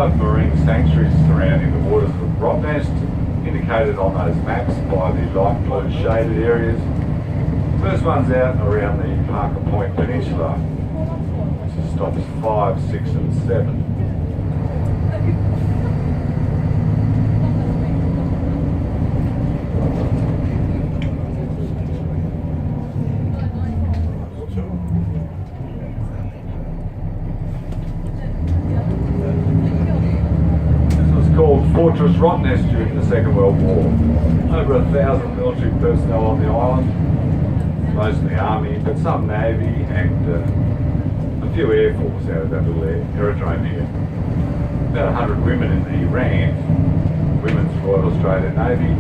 5 marine sanctuaries surrounding the waters of Rottnest, indicated on those maps by the light blue shaded areas. First one's out around the Parker Point Peninsula, which is stops 5, 6 and 7. Fortress Rottnest during the Second World War. Over 1,000 military personnel on the island, mostly Army, but some Navy and a few Air Force out of that little aerodrome here. About 100 women in the RAND, Women's Royal Australian Navy.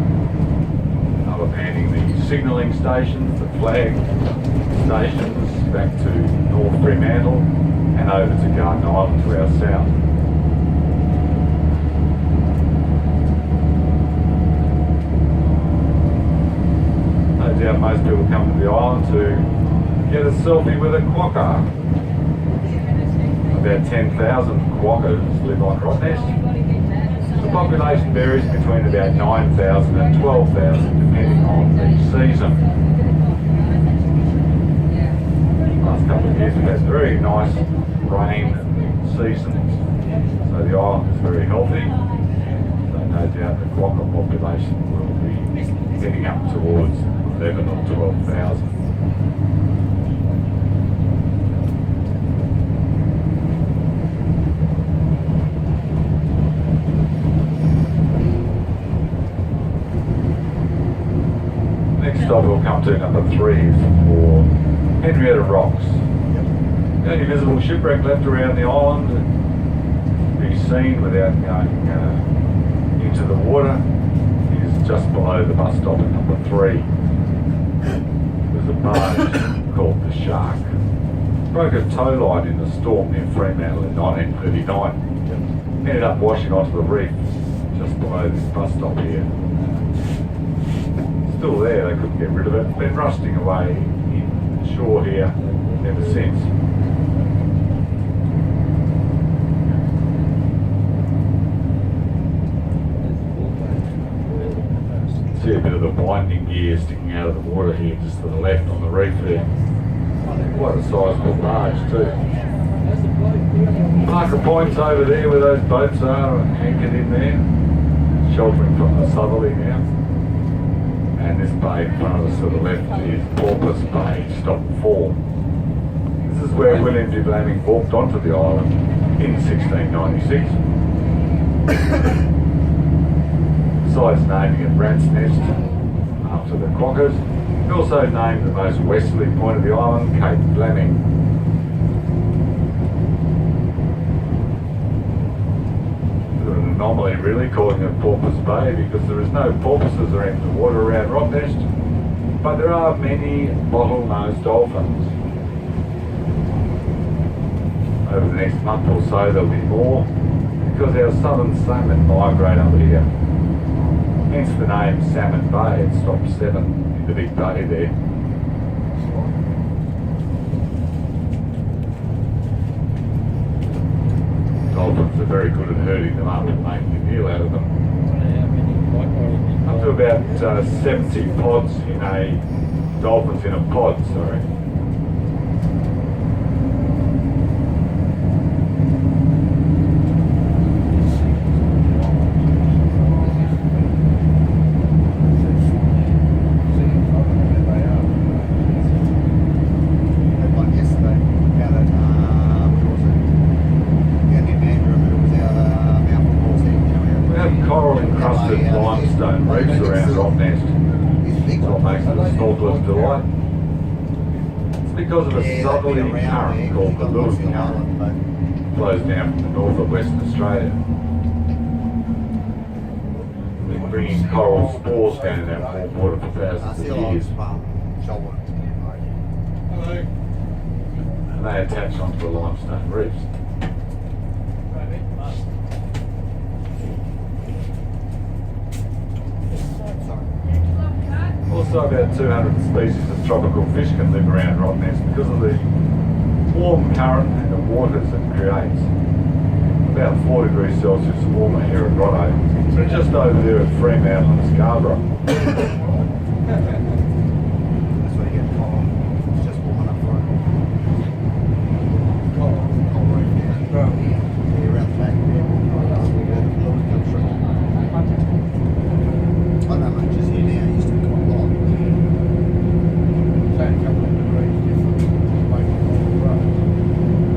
They were manning the signalling stations, the flag stations back to North Fremantle and over to Garden Island to our south. Doubt most people come to the island to get a selfie with a quokka. About 10,000 quokkas live on Rottnest. The population varies between about 9,000 and 12,000 depending on the season. Last couple of years we've had very nice rain seasons, so the island is very healthy. So no doubt the quokka population will be heading up towards 11 or 12,000. Next stop we'll come to number 3 is for Henrietta Rocks. The only visible shipwreck left around the island to be seen without going into the water is just below the bus stop at number 3. There's a barge called the Shark. Broke a tow line in a storm near Fremantle in 1939. Ended up washing onto the reef just below this bus stop here. Still there, they couldn't get rid of it. Been rusting away in shore here ever since. See a bit of the winding gear sticking out of the water here, just to the left on the reef there. Quite a sizable barge too. Parker Point's over there where those boats are, anchored in there, sheltering from the southerly now. And this bay in front of us to the left is Porpoise Bay, stop 4. This is where William de Vlaming walked onto the island in 1696. Besides naming it Rottnest after the quokkas, he also named the most westerly point of the island, Cape Vlaming. An anomaly really, calling it Porpoise Bay, because there is no porpoises or in the water around Rottnest, but there are many bottlenose dolphins. Over the next month or so there'll be more, because our southern salmon migrate up here. Hence the name Salmon Bay. It stops 7 in the big bay there. Dolphins are very good at herding them up and making a meal out of them. Up to about 70 pods in a dolphins in a pod, sorry. Limestone reefs around Rottnest. That's what makes it a snorkeler's delight. It's because of a southerly current called the Lewis Current. It flows down from the north of Western Australia. Been bringing coral spores down in that warm water for thousands of years. And they attach onto the limestone reefs. Also about 200 species of tropical fish can live around Rottnest because of the warm current and the waters it creates. about 4 degrees Celsius warmer here at Rottnest. So just over there at Fremantle and Scarborough. That's where you get cold. It's just warming up for it. Cold right there. Yeah, around the back there. I don't know much is here now. It used to be quite a lot. Say a couple of degrees different.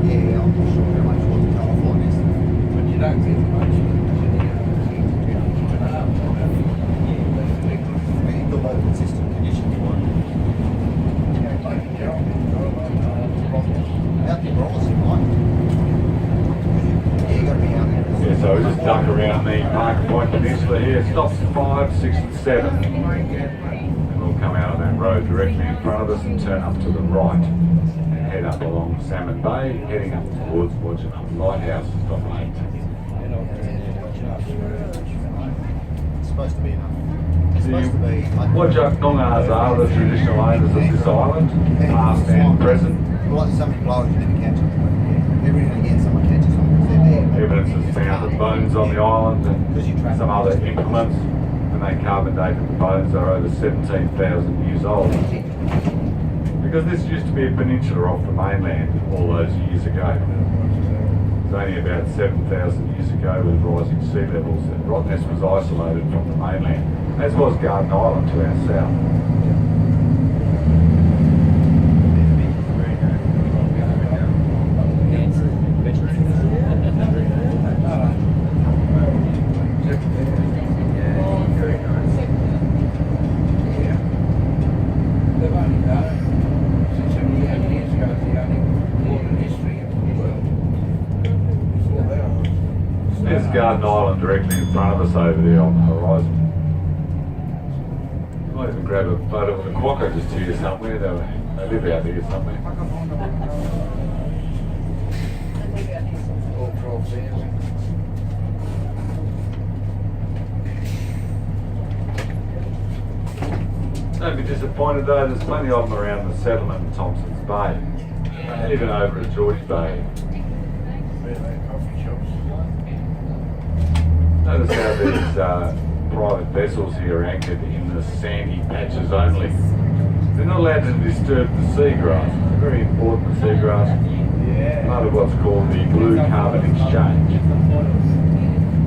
Yeah, I'm not sure how much was in California. But you don't get much. The low consistent conditions for it. Out the Rottnest, right? Yeah, you got to be out there. Yeah, so we just duck around the Market Point Peninsula here. Stops 5, 6 and 7. And we'll come out on that road directly in front of us and turn up to the right. And head up along Salmon Bay, heading up towards Withdrawn Lighthouse. Stop 8. It's supposed to be enough. It's supposed to be. Wajak Nongars are the traditional owners of this island, past and present. Like so many blowers, you never catch them. Every now and again, someone catches them because they're there. Evidence is found of bones on the island and some other implements, and they carbon dated the bones are over 17,000 years old. Because this used to be a peninsula off the mainland all those years ago. It's only about 7,000 years ago with rising sea levels that Rottnest was isolated from the mainland, as was Garden Island to our south. There's Garden Island directly in front of us over there on the horizon. Might even grab a photo of the quokka just here somewhere. They live out here somewhere. All 12,000. Don't be disappointed though, there's plenty of them around the settlement in Thompson's Bay. And even over at George Bay. Coffee shops. Notice how these private vessels here are anchored in the sandy patches only. They're not allowed to disturb the seagrass. It's very important, the seagrass. Part of what's called the blue carbon exchange.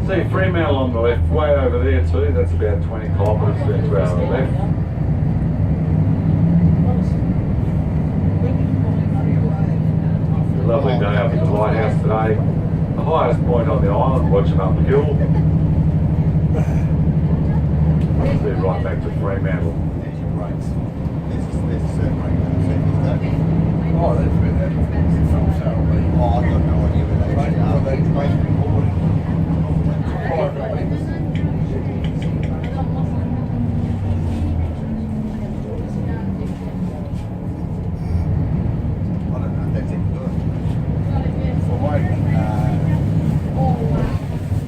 See Fremantle on the left, way over there too. That's about 20 kilometres there to our left. It's a lovely day up at the lighthouse today. The highest point on the island, watching uphill. See right back to Fremantle. There's your brakes. There's a certain brake. Oh, that's where that TC3774. Oh, I've got no idea where they actually are. They basically bought it privately. I don't know if that's even good. For waiting.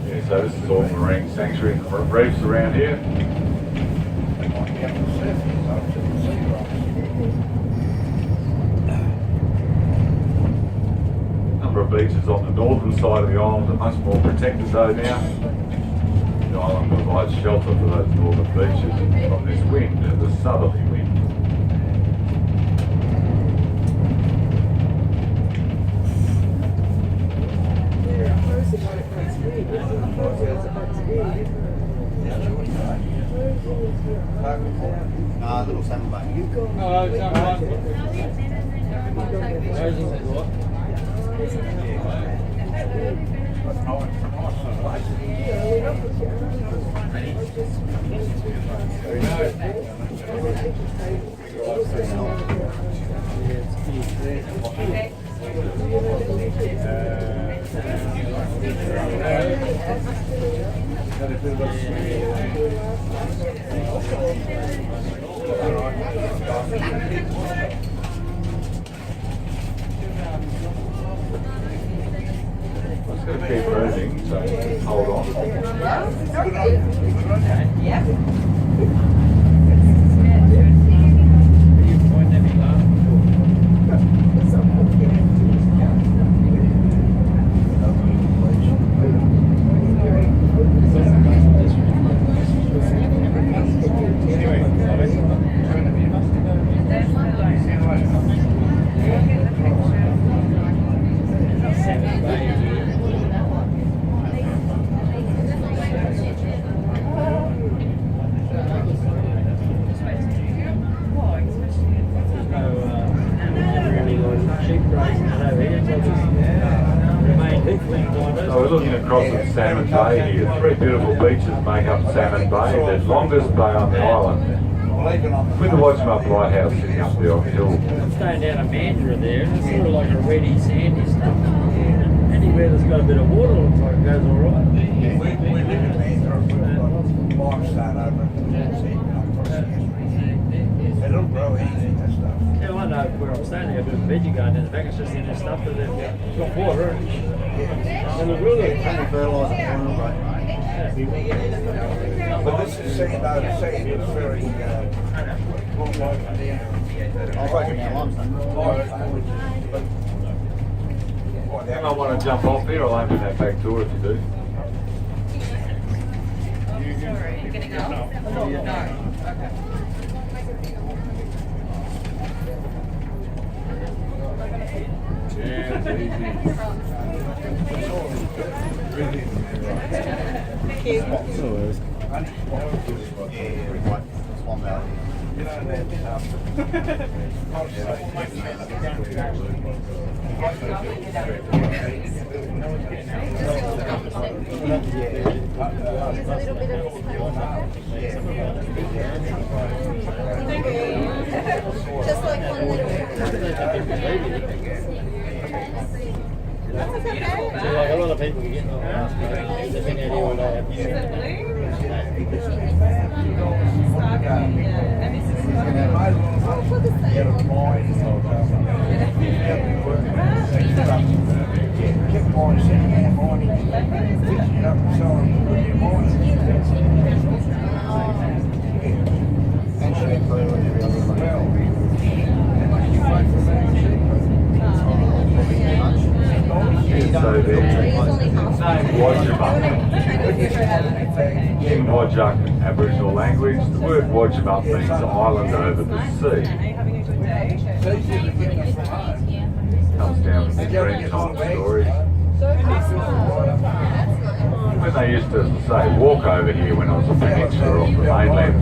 Yeah, so this is all marine sanctuary and the reefs around here. They might be able to surf this up to the sea rocks. Number of beaches on the northern side of the island are much more protected though now. The island provides shelter for those northern beaches from this wind, the southerly wind. No, little salmon boat. It's going to keep moving, so hold on. over here until this remain hook link on us. So we're looking across at Salmon Bay here. Three beautiful beaches make up Salmon Bay, the longest bay on the island. With the Watchmark Lighthouse sitting up there on the hill. I'm staying down a Mandurah there, and it's sort of like a reedy, sandy stuff. Anywhere that's got a bit of water looks like it goes alright. We live in Mandurah, we've got limestone over it. It'll grow anything, that stuff. Yeah, I know where I'm standing, a bit of veggie garden in the back, it's just in this stuff that they've got water. And it'll grow it. Only fertiliser for them, But this is sand over sand, it's very, I'll break it down limestone. You might want to jump off here, I'll open that back door if you do. Sorry, you're gonna go? No. Okay. Just like one little. That's okay. Like a lot of people get on last night, they've been out here all day. kept on sitting in the morning, fixing it up and so on, in the morning. And shampoo and every other thing. Well, unless you wait for me to see. So the name Wajima, in Wajak Aboriginal language, the word Wajima means island over the sea. Comes down from the Green Time story. When they used to say walk over here when I was a peninsula off the mainland.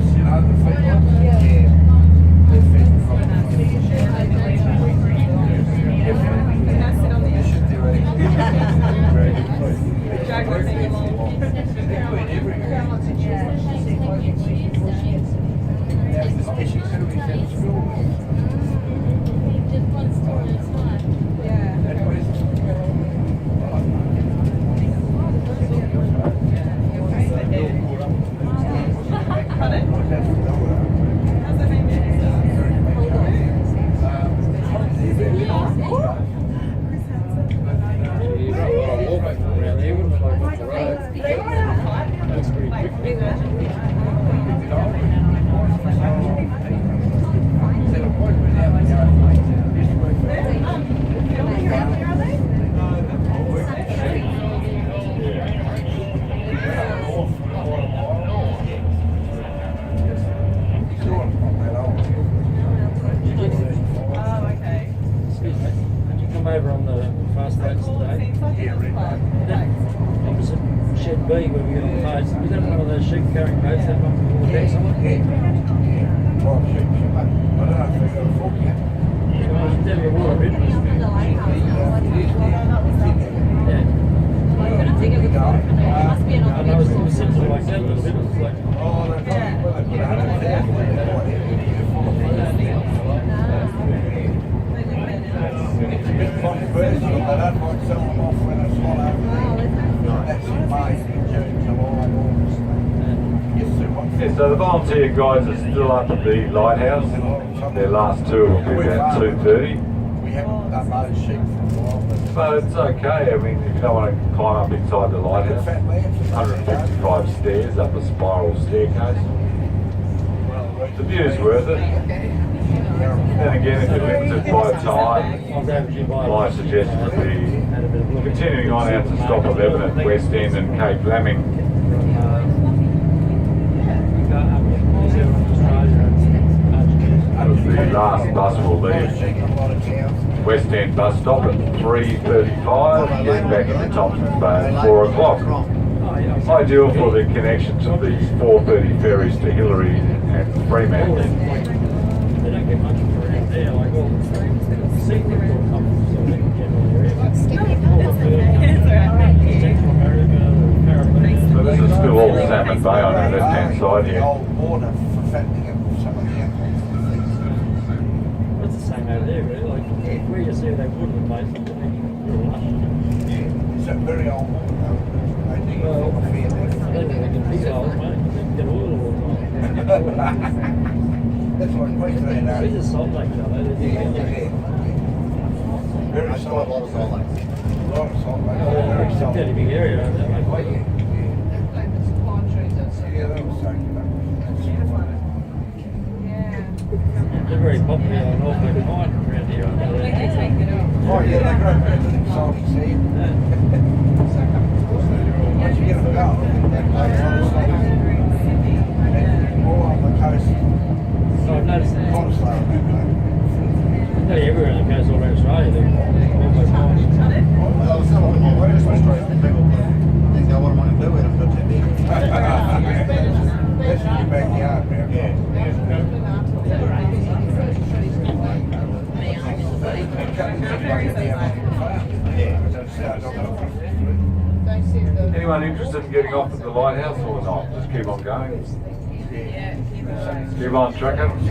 Over on the fast roads today. Opposite Shed B where we got on the boats. Is that one of those sheep carrying boats that one on the deck somewhere? I don't know if they've got a fork yet. Well, it's down the water a bit. Yeah. I know it was similar like that a little bit. It was like, Controversial, they don't like selling them off when it's hot over. That's in May, June, July, August. Yes, sir. Yeah, so the volunteer guides are still up at the lighthouse. Their last tour will be about 2:30. We haven't done those sheep for a while, but But it's okay, I mean, if you don't want to climb up inside the lighthouse, 155 stairs up a spiral staircase. The view's worth it. Then again, if you're limited by time, my suggestion would be continuing on out to stop 11 at West End and Cape Lambing. The last bus will leave West End bus stop at 3:35, getting back into Thompson's Bay at 4 o'clock. Ideal for the connection to the 4:30 ferries to Hillary and Fremantle. They don't get much for it there, like all the seat they've got up, so they can get side The here. old water for fattening up some of the animals. It's the same over there, really. Like, where you see that wood replaced, it's real lush. Yeah, it's a very old water though. I think Well, it's a fair I don't think they can dig holes, mate. They can get oil all the time. That's what Queensland are. These are salt lakes, though. They're Yeah, down there. yeah. Very I saw a salt. lot of salt lakes. A lot of salt, mate. All very It's a salt. fairly big area over there, Oh, mate. yeah, yeah. Yeah, that was so good. They're very popular on North Lake Mine around here. Oh, yeah, they grow better than salty seed. Once you get them going, they play a lot of salt. And all on the coast, So I've noticed that. quite slow. Nearly everywhere on the coast all around Australia, they're almost mines. Well, I was telling them already, it's frustrating. People think they want to do with them, but they're big. That's in your backyard, man. Yeah. Anyone interested in getting off at the lighthouse or not? Just keep on going. Keep on trucking.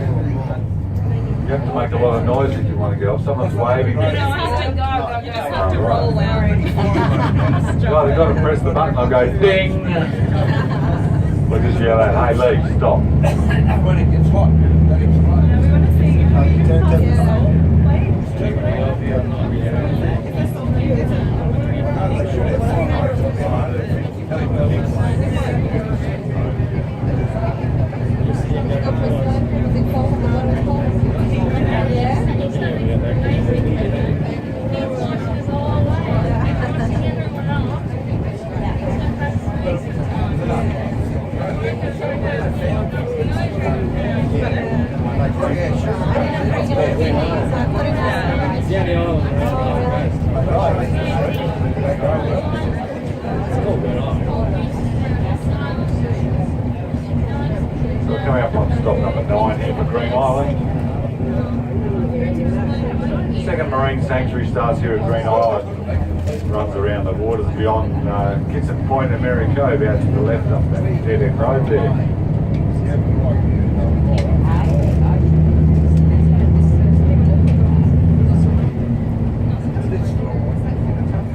You have to make a lot of noise if you want to get off. Someone's waving. No, I Right, have to go. I just have to roll out. they've got to press the button. They'll go ding. We'll just yell out, hey Lee, stop. When it gets hot, that explodes. They should have fires behind it. Yeah, the islands around the coast. It's all going on. So we're coming up on stop number 9 here for Green Island. Second marine sanctuary starts here at Green Island. Runs around the waters beyond Kitson Point and Mary Cove out to the left up that dead end road there.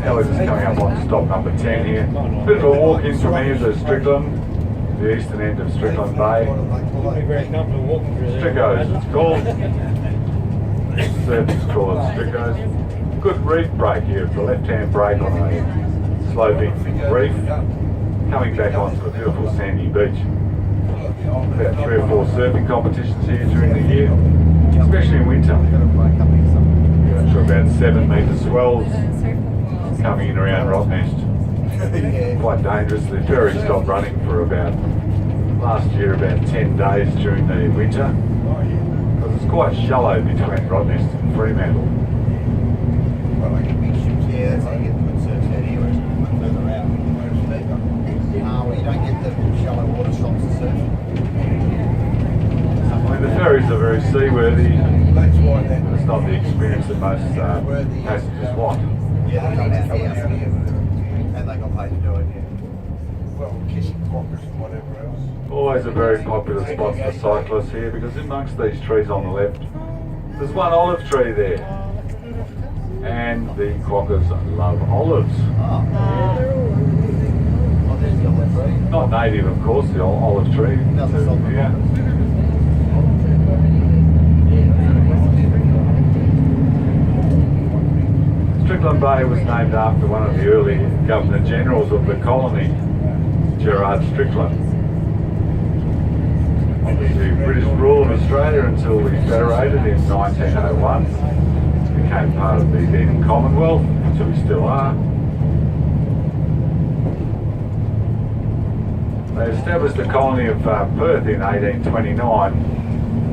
Now we're just coming up on stop number 10 here. Bit of a walk in from here to Strickland, the eastern end of Strickland Bay. You'll be very comfortable walking through there. Strickos, it's called. Surfing's called it Strickos. Good reef break here. It's a left-hand break on a sloping reef. Coming back onto a beautiful sandy beach. About 3 or 4 surfing competitions here during the year, especially in winter. For about 7 metre swells coming in around Rottnest. Quite dangerous. The ferry stopped running for about, last year, about 10 days during the winter. Because it's quite shallow between Rottnest and Fremantle. Yeah, that's how you get the good surf out here, whereas further out, where it's deeper. Well, you don't get the shallow water shots to surf. I mean, the ferries are very seaworthy. That's why that. It's not the experience that most passengers want. Yeah, they come out here, and they got paid to do it, yeah. Well, kissing quokkas and whatever else. Always a very popular spot for cyclists here because amongst these trees on the left, there's one olive tree there. And the quokkas love olives. Oh, there's the olive tree. Not native, of course, the olive tree. Doesn't stop the Yeah. Strickland Bay was named after one of the early Governor Generals of the colony, Gerard Strickland. The British rule of Australia until we federated in 1901. Became part of the then Commonwealth, which we still are. They established a colony of Perth in 1829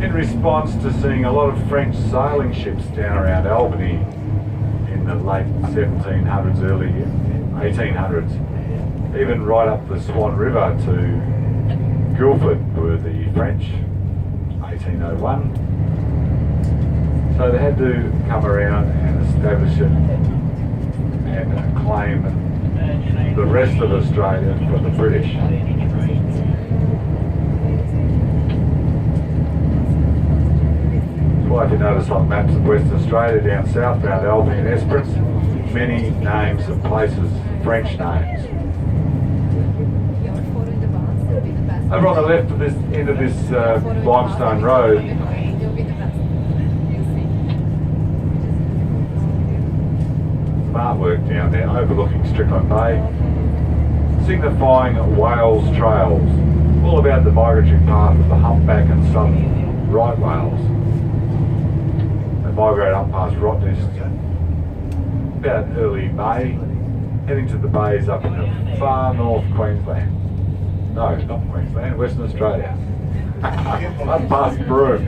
in response to seeing a lot of French sailing ships down around Albany in the late 1700s, early 1800s. Even right up the Swan River to Guildford were the French, 1801. So they had to come around and establish it and claim the rest of Australia for the British. like you notice on maps of Western Australia, down south around Albany and Esperance, many names of places, French names. Over on the left of this end of this limestone road, some artwork down there overlooking Strickland Bay, signifying Wales Trails, all about the migratory path of the humpback and southern right whales. They migrate up past Rottnest about early May, heading to the bays up in the far north Queensland. No, not Queensland, Western Australia. Up past Broome.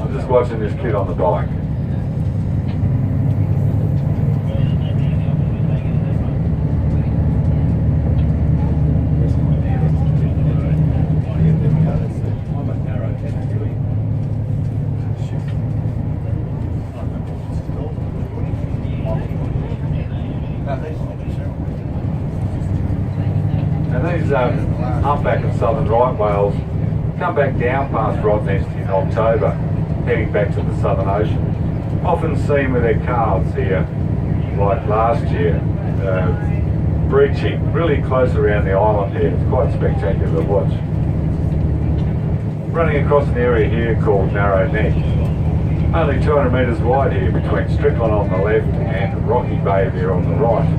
I'm just watching this kid on the bike. And these humpback and southern right whales come back down past Rottnest in October, heading back to the Southern Ocean. Often seen with their calves here, like last year, breaching really close around the island here. It's quite spectacular to watch. Running across an area here called Narrow Neck. Only 200 metres wide here between Strickland on the left and Rocky Bay there on the right.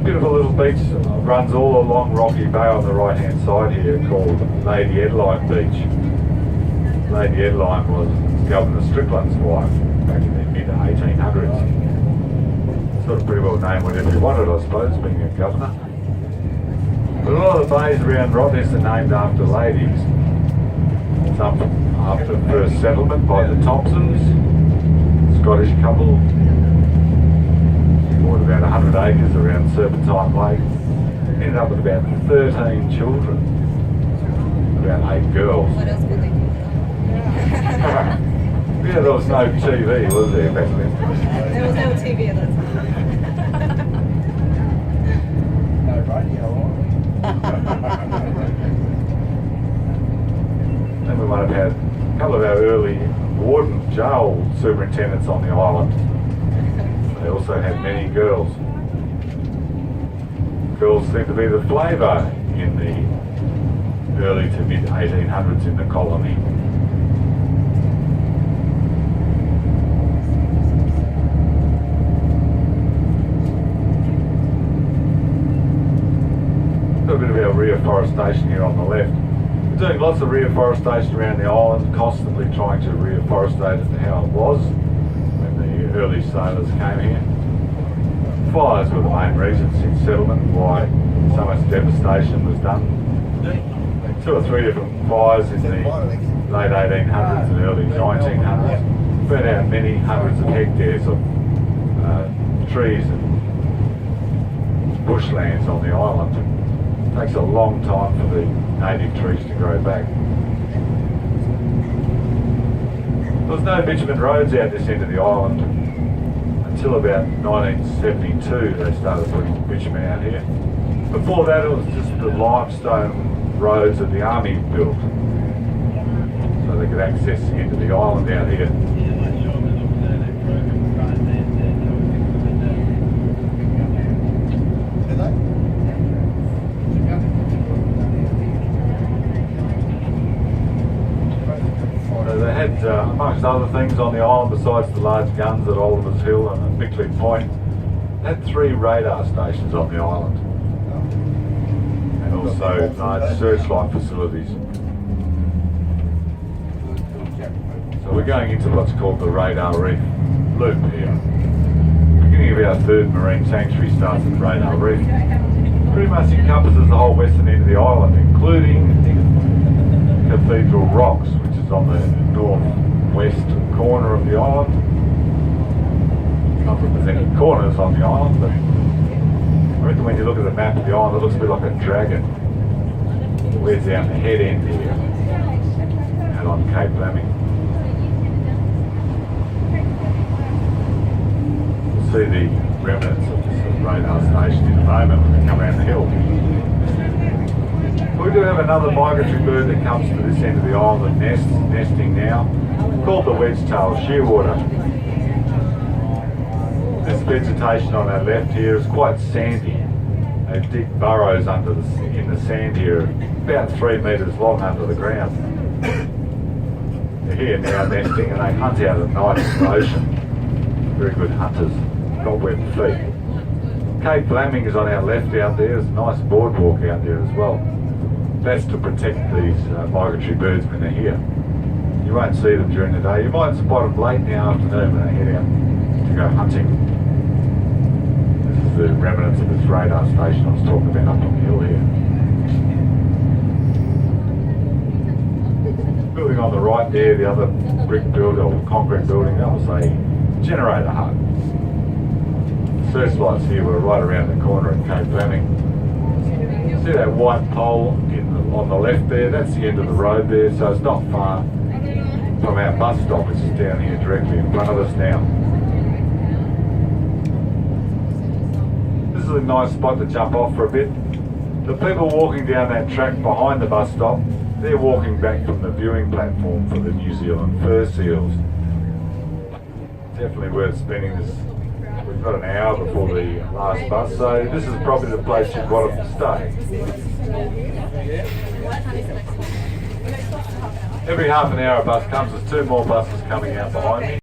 Beautiful little beach runs all along Rocky Bay on the right hand side here called Lady Adeline Beach. Lady Adeline was Governor Strickland's wife back in the mid 1800s. Sort of pretty well named whatever he wanted, I suppose, being a governor. But a lot of the bays around Rottnest are named after ladies. Some after the first settlement by the Thompsons, Scottish couple. Bought about 100 acres around Serpentine Lake. Ended up with about 13 children. About 8 girls. What else could they do? Yeah, there was no TV, was there, back then? There was no TV at that time. No radio on. Then we might have had a couple of our early warden jail superintendents on the island. They also had many girls. Girls seem to be the flavour in the early to mid 1800s in the colony. A bit of our reforestation here on the left. We're doing lots of reforestation around the island, constantly trying to reforestate it to how it was when the early sailors came here. Fires were the main reason since settlement why so much devastation was done. 2 or 3 different fires in the late 1800s and early 1900s. Burnt out many hundreds of hectares of trees and bushlands on the island. It takes a long time for the native trees to grow back. There was no bitumen roads out this end of the island until about 1972. They started putting bitumen out here. Before that, it was just the limestone roads that the army built, so they could access into the island out here. They had, amongst other things on the island, besides the large guns at Oliver's Hill and at Bickley Point, they had 3 radar stations on the island, and also large searchlight facilities. So we're going into what's called the Radar Reef Loop here. The beginning of our 3rd marine sanctuary starts at Radar Reef. Pretty much encompasses the whole western end of the island, including Cathedral Rocks, which is on the northwest corner of the island. Not that there's any corners on the island, but I reckon when you look at the map of the island, it looks a bit like a dragon. We're down the head end here, and on Cape Laming. You'll see the remnants of this radar station in a moment when we come around the hill. We do have another migratory bird that comes to this end of the island nesting now, called the wedge-tailed shearwater. This vegetation on our left here is quite sandy. They dig burrows in the sand here, about 3 metres long under the ground. They're here now nesting and they hunt out at night in the ocean. Very good hunters, got webbed feet. Cape Flaming is on our left out there. There's a nice boardwalk out there as well. That's to protect these migratory birds when they're here. You won't see them during the day. You might spot them late in the afternoon when they head out to go hunting. This is the remnants of this radar station I was talking about up on the hill here. Building on the right there, the other brick building or concrete building, that was a generator hut. Searchlights here were right around the corner at Cape Flaming. See that white pole on the left there? That's the end of the road there, so it's not far from our bus stop, which is down here directly in front of us now. This is a nice spot to jump off for a bit. The people walking down that track behind the bus stop, they're walking back from the viewing platform for the New Zealand fur seals. Definitely worth spending this. We've got an hour before the last bus, so this is probably the place you'd want to stay. Every half an hour a bus comes, there's 2 more buses coming out behind me.